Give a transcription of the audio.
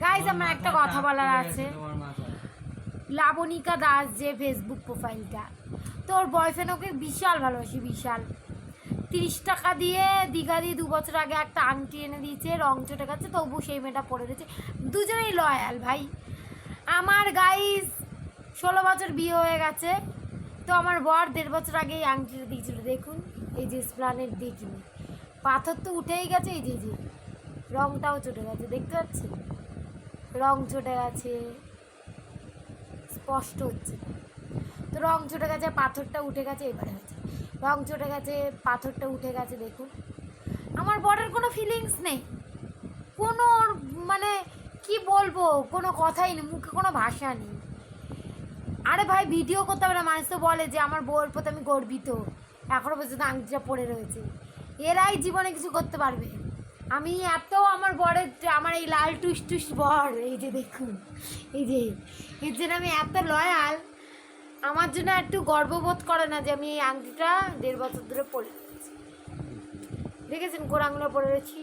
Guys আমার একটা কথা বলার আছে। লাবণিকা দাস যে ফেসবুক প্রোফাইলটা, তোর বয়ফ্রেন্ড ওকে বিশাল ভালোবাসি, বিশাল 30 টাকা দিয়ে দীঘা দিয়ে 2 বছর আগে একটা আংটি এনে দিয়েছে, রং চটে গেছে, তবু সেই মেয়েটা পরে রয়েছে। দুজনেই লয়াল ভাই। আমার গাইজ 16 বছর বিয়ে হয়ে গেছে, তো আমার বর 1.5 বছর আগে এই আংটিটা দিয়েছিল। দেখুন এই যে স্প্লানেট দেখিনি, পাথর তো উঠেই গেছে, এই যে রংটাও চটে গেছে, দেখতে পাচ্ছি রং চটে গেছে, স্পষ্ট হচ্ছে। তো রং চটে গেছে, পাথরটা উঠে গেছে, এবারে হচ্ছে রং চটে গেছে, পাথরটা উঠে গেছে। দেখুন আমার বরের কোনো ফিলিংস নেই, কোনো মানে কি বলবো, কোনো কথাই নেই, মুখে কোনো ভাষা নেই। আরে ভাই ভিডিও করতে হবে না, মানুষ তো বলে যে আমার বউয়ের প্রতি আমি গর্বিত, এখনও পর্যন্ত আংটিটা পড়ে রয়েছে। এরাই জীবনে কিছু করতে পারবে। আমি এত আমার বরের, আমার এই লাল টুস টুস বর, এই যে দেখুন, এই যে এর জন্য আমি এত লয়াল, আমার জন্য একটু গর্ববোধ করে না যে আমি এই আংটিটা 1.5 বছর ধরে পরে রয়েছি। দেখেছেন কোন আঙুলে পরে রয়েছি।